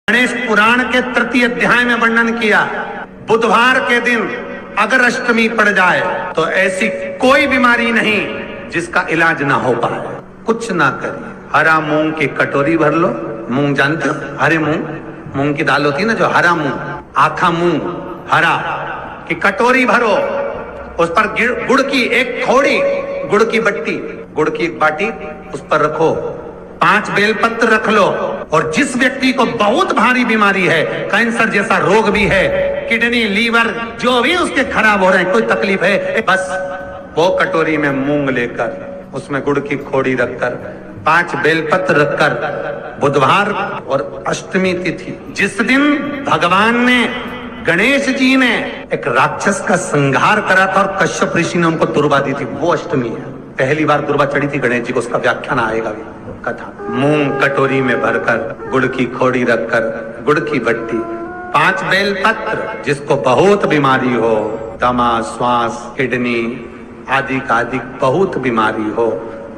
गणेश पुराण के तृतीय अध्याय में वर्णन किया, बुधवार के दिन अगर अष्टमी पड़ जाए तो ऐसी कोई बीमारी नहीं जिसका इलाज ना हो पाए। कुछ ना करिए, हरा मूंग की कटोरी भर लो। मूंग जानते हो, हरे मूंग, मूंग की दाल होती है ना, जो हरा मूंग, आखा मूंग हरा की कटोरी भरो, उस पर गुड़ की एक थोड़ी गुड़ की बट्टी, गुड़ की एक बाटी उस पर रखो, 5 बेलपत्र रख लो। और जिस व्यक्ति को बहुत भारी बीमारी है, कैंसर जैसा रोग भी है, किडनी लीवर जो भी उसके खराब हो रहे हैं, कोई तकलीफ है, बस वो कटोरी में मूंग लेकर उसमें गुड़ की खोड़ी रखकर 5 बेलपत्र रखकर, बुधवार और अष्टमी तिथि जिस दिन भगवान ने, गणेश जी ने एक राक्षस का संहार करा था और कश्यप ऋषि ने उनको दुर्वा दी थी, वो अष्टमी है। पहली बार दुर्वा चढ़ी थी गणेश जी को, उसका व्याख्यान आएगा भी कथा। मूंग कटोरी में भरकर, गुड़ की खोड़ी रखकर, गुड़ की बट्टी, 5 बेलपत्र, जिसको बहुत बीमारी हो, दमा, श्वास, किडनी आदि का आदि बहुत बीमारी हो,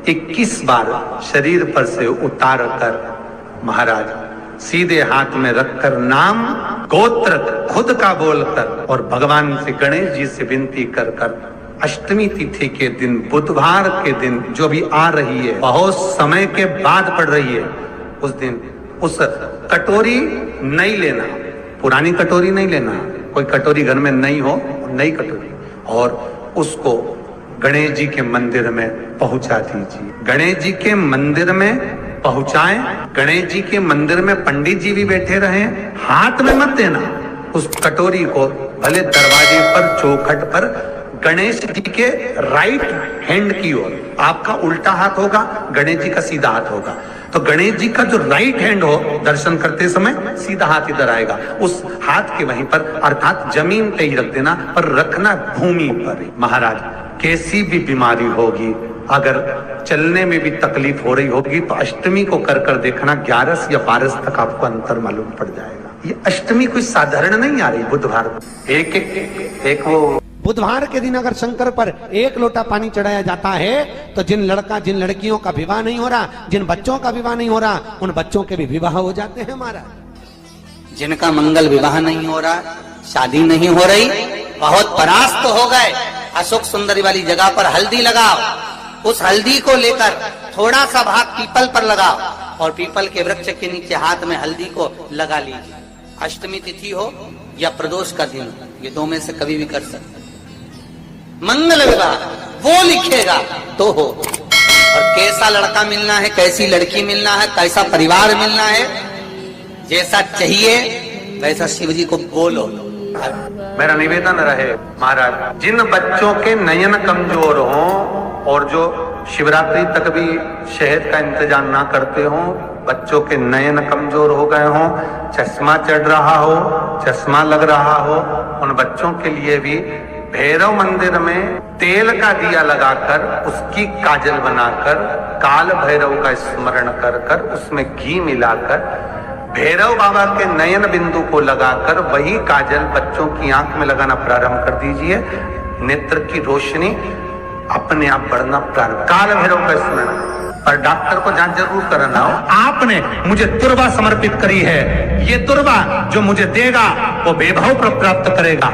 21 बार शरीर पर से उतार कर महाराज सीधे हाथ में रखकर नाम गोत्र खुद का बोलकर और भगवान से, गणेश जी से विनती कर कर अष्टमी तिथि के दिन, बुधवार के दिन जो भी आ रही है, बहुत समय के बाद पड़ रही है, उस दिन उस कटोरी नहीं लेना, पुरानी कटोरी नहीं लेना, कोई कटोरी घर में नहीं हो, नई कटोरी, और उसको गणेश जी के मंदिर में पहुंचा दीजिए। गणेश जी के मंदिर में पहुंचाएं, गणेश जी के मंदिर में पंडित जी भी बैठे रहे, हाथ में मत देना उस कटोरी को, भले दरवाजे पर, चौखट पर, गणेश जी के राइट हैंड की ओर, आपका उल्टा हाथ होगा, गणेश जी का सीधा हाथ होगा, तो गणेश जी का जो राइट हैंड हो, दर्शन करते समय सीधा हाथ इधर आएगा, उस हाथ के वहीं पर, अर्थात जमीन पे ही रख देना, पर रखना भूमि पर ही। महाराज कैसी भी बीमारी होगी, अगर चलने में भी तकलीफ हो रही होगी, तो अष्टमी को कर कर देखना, 11 या 12 तक आपको अंतर मालूम पड़ जाएगा। ये अष्टमी कोई साधारण नहीं आ रही, बुधवार एक वो बुधवार के दिन अगर शंकर पर 1 लोटा पानी चढ़ाया जाता है तो जिन लड़कियों का विवाह नहीं हो रहा, जिन बच्चों का विवाह नहीं हो रहा, उन बच्चों के भी विवाह हो जाते हैं महाराज। जिनका मंगल विवाह नहीं हो रहा, शादी नहीं हो रही, बहुत परास्त हो गए, अशोक सुंदरी वाली जगह पर हल्दी लगाओ, उस हल्दी को लेकर थोड़ा सा भाग पीपल पर लगाओ और पीपल के वृक्ष के नीचे हाथ में हल्दी को लगा लीजिए। अष्टमी तिथि हो या प्रदोष का दिन, ये 2 में से कभी भी कर सकते। मंगल विवाह वो लिखेगा तो हो, और कैसा लड़का मिलना है, कैसी लड़की मिलना है, कैसा परिवार मिलना है, जैसा चाहिए वैसा शिव जी को बोलो। मेरा निवेदन रहे महाराज, जिन बच्चों के नयन कमजोर हों और जो शिवरात्रि तक भी शहद का इंतजाम ना करते हों, बच्चों के नयन कमजोर हो गए हों, चश्मा चढ़ रहा हो, चश्मा लग रहा हो, उन बच्चों के लिए भी भैरव मंदिर में तेल का दिया लगाकर, उसकी काजल बनाकर, काल भैरव का स्मरण कर कर, उसमें घी मिलाकर, भैरव बाबा के नयन बिंदु को लगाकर वही काजल बच्चों की आंख में लगाना प्रारंभ कर दीजिए। नेत्र की रोशनी अपने आप बढ़ना प्रारंभ, काल भैरव का स्मरण। और डॉक्टर को जांच जरूर कराना हो, आपने मुझे दुर्वा समर्पित करी है, ये दुर्वा जो मुझे देगा वो वैभव प्राप्त करेगा,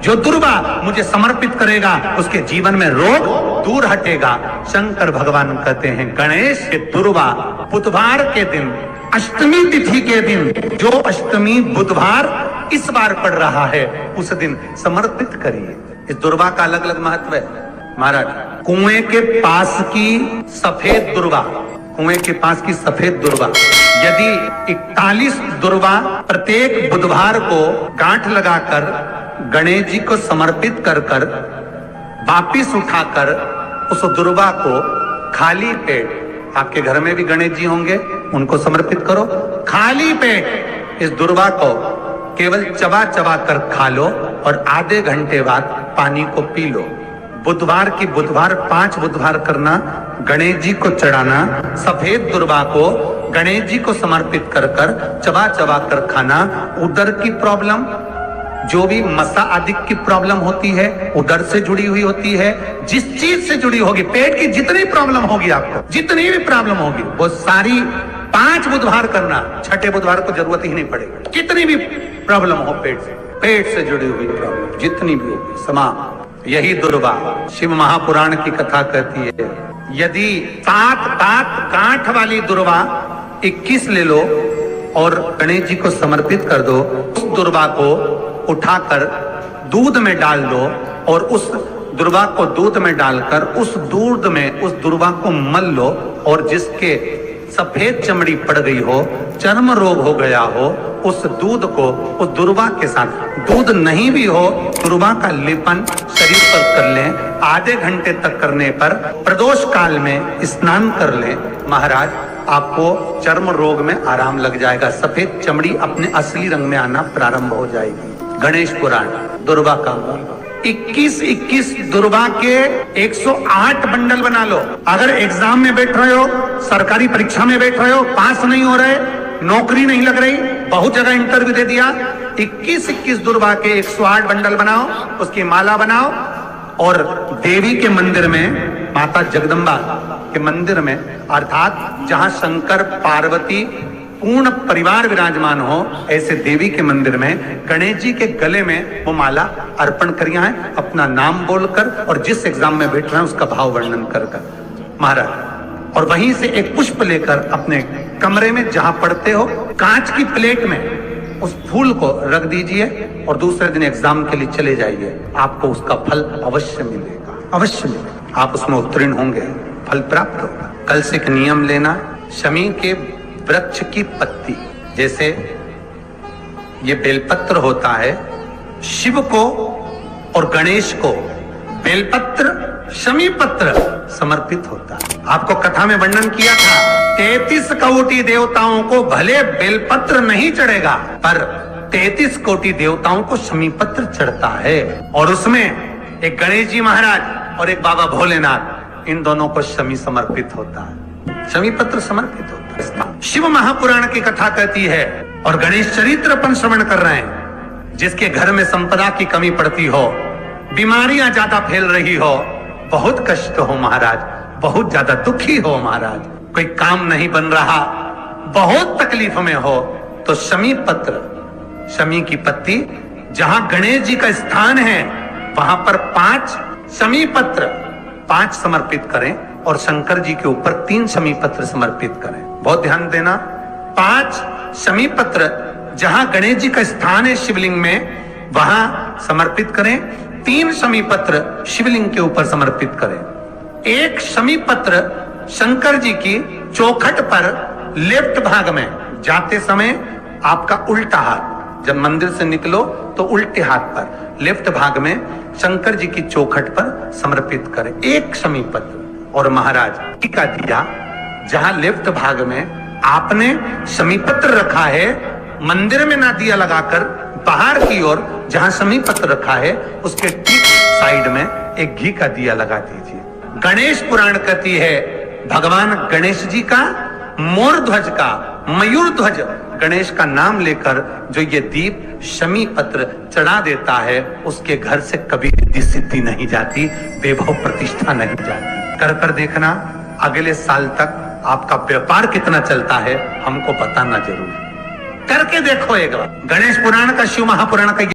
जो दुर्वा मुझे समर्पित करेगा उसके जीवन में रोग दूर हटेगा। शंकर भगवान कहते हैं, गणेश के दुर्वा बुधवार के दिन, अष्टमी तिथि के दिन, जो अष्टमी बुधवार इस बार पड़ रहा है, उस दिन समर्पित करिए। इस दुर्वा का अलग अलग महत्व है महाराज। कुएं के पास की सफेद दुर्वा, कुएं के पास की सफेद दुर्वा, यदि 41 दुर्वा प्रत्येक बुधवार को गांठ लगाकर गणेश जी को समर्पित कर कर वापिस उठाकर उस दुर्वा को खाली पेट, आपके घर में भी गणेश जी होंगे, उनको समर्पित करो, खाली पेट इस दुर्वा को केवल चबा चबा कर खा लो और आधे घंटे बाद पानी को पी लो। बुधवार की बुधवार 5 बुधवार करना, गणेश जी को चढ़ाना, सफेद दुर्वा को गणेश जी को समर्पित कर कर चबा चबा कर खाना। उदर की प्रॉब्लम, जो भी मसा आदि की प्रॉब्लम होती है, उदर से जुड़ी हुई होती है, जिस चीज से जुड़ी होगी, पेट की जितनी प्रॉब्लम होगी, आपको जितनी भी प्रॉब्लम होगी, वो सारी 5 बुधवार करना, छठे बुधवार को जरूरत ही नहीं पड़ेगी। कितनी भी प्रॉब्लम हो पेट से जुड़ी हुई प्रॉब्लम जितनी भी होगी समाप्त। यही दुर्वा शिव महापुराण की कथा कहती है, यदि 7 गांठ वाली दुर्वा 21 ले लो और गणेश जी को समर्पित कर दो, उस दुर्वा को उठाकर दूध में डाल दो और उस दुर्वा को दूध में डालकर उस दूध में उस दुर्वा को मल लो, और जिसके सफेद चमड़ी पड़ गई हो, चर्म रोग हो गया हो, उस दूध को उस दुर्वा के साथ, दूध नहीं भी हो, दुर्वा का लेपन शरीर पर कर लें। आधे घंटे तक करने पर प्रदोष काल में स्नान कर लें, महाराज आपको चर्म रोग में आराम लग जाएगा, सफेद चमड़ी अपने असली रंग में आना प्रारंभ हो जाएगी। गणेश पुराण दुर्वा का मूल 21 दुर्वा के 108 बंडल बना लो। अगर एग्जाम में बैठ रहे हो, सरकारी परीक्षा में बैठ रहे हो, पास नहीं हो रहे, नौकरी नहीं लग रही, बहुत जगह इंटरव्यू दे दिया, 21 दुर्वा के 108 बंडल बनाओ, उसकी माला बनाओ और देवी के मंदिर में, माता जगदम्बा के मंदिर में, अर्थात जहां शंकर पार्वती पूर्ण परिवार विराजमान हो, ऐसे देवी के मंदिर में गणेश जी के गले में वो माला अर्पण करिया है, अपना नाम बोलकर और जिस एग्जाम में बैठ रहे हैं उसका भाव वर्णन कर महाराज, और वहीं से एक पुष्प लेकर अपने कमरे में जहां पढ़ते हो कांच की प्लेट में उस फूल को रख दीजिए और दूसरे दिन एग्जाम के लिए चले जाइए, आपको उसका फल अवश्य मिलेगा, अवश्य मिलेगा, आप उसमें उत्तीर्ण होंगे, फल प्राप्त होगा। कल से एक नियम लेना, शमी के वृक्ष की पत्ती, जैसे ये बेलपत्र होता है, शिव को और गणेश को बेलपत्र शमी पत्र समर्पित होता है। आपको कथा में वर्णन किया था, 33 कोटि देवताओं को भले बेलपत्र नहीं चढ़ेगा, पर 33 कोटि देवताओं को शमी पत्र चढ़ता है, और उसमें एक गणेश जी महाराज और एक बाबा भोलेनाथ, इन दोनों को शमी समर्पित होता है, शमी पत्र समर्पित होता है। शिव महापुराण की कथा कहती है और गणेश चरित्र अपन श्रवण कर रहे हैं, जिसके घर में संपदा की कमी पड़ती हो, बीमारियां ज्यादा फैल रही हो, बहुत कष्ट हो महाराज, बहुत ज्यादा दुखी हो महाराज, कोई काम नहीं बन रहा, बहुत तकलीफ में हो, तो शमी पत्र, शमी की पत्ती, जहां गणेश जी का स्थान है वहां पर 5 शमी पत्र 5 समर्पित करें और शंकर जी के ऊपर 3 शमी पत्र समर्पित करें। बहुत ध्यान देना, 5 शमी पत्र जहां गणेश जी का स्थान है शिवलिंग में वहां समर्पित करें, 3 शमी पत्र शिवलिंग के ऊपर समर्पित करें। 1 शमी पत्र शंकर जी की चौखट पर लेफ्ट भाग में, जाते समय आपका उल्टा हाथ, जब मंदिर से निकलो तो उल्टे हाथ पर लेफ्ट भाग में शंकर जी की चौखट पर समर्पित करें 1 शमी पत्र। और महाराज टीका दिया, जहां लेफ्ट भाग में आपने शमी पत्र रखा है, मंदिर में ना दिया लगाकर बाहर की ओर जहां शमी पत्र रखा है उसके ठीक साइड में एक घी का दिया लगा दीजिए। गणेश पुराण कहती है, भगवान गणेश जी का, मोर ध्वज का, मयूर ध्वज गणेश का नाम लेकर जो ये दीप शमी पत्र चढ़ा देता है, उसके घर से कभी रिद्धि सिद्धि नहीं जाती, वैभव प्रतिष्ठा नहीं जाती। कर देखना, अगले साल तक आपका व्यापार कितना चलता है हमको बताना जरूर, करके देखो एक बार। गणेश पुराण का, शिव महापुराण का।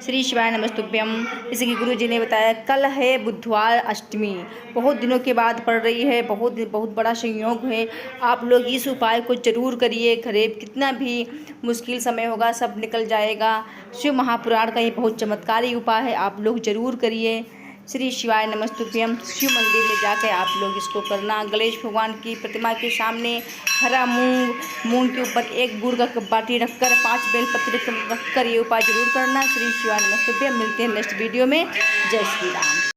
श्री शिवाय नमस्तुभ्यम। जैसे कि गुरु जी ने बताया, कल है बुधवार अष्टमी, बहुत दिनों के बाद पड़ रही है, बहुत बड़ा संयोग है। आप लोग इस उपाय को जरूर करिए, घरे कितना भी मुश्किल समय होगा सब निकल जाएगा। शिव महापुराण का ये बहुत चमत्कारी उपाय है, आप लोग जरूर करिए। श्री शिवाय नमस्तुभ्यम। शिव मंदिर में जाकर आप लोग इसको करना। गणेश भगवान की प्रतिमा के सामने हरा मूंग के ऊपर 1 गुड़ का बाटी रखकर 5 बेलपत्र रखकर ये उपाय जरूर करना। श्री शिवाय नमस्तुभ्यम। मिलते हैं नेक्स्ट वीडियो में। जय श्री राम।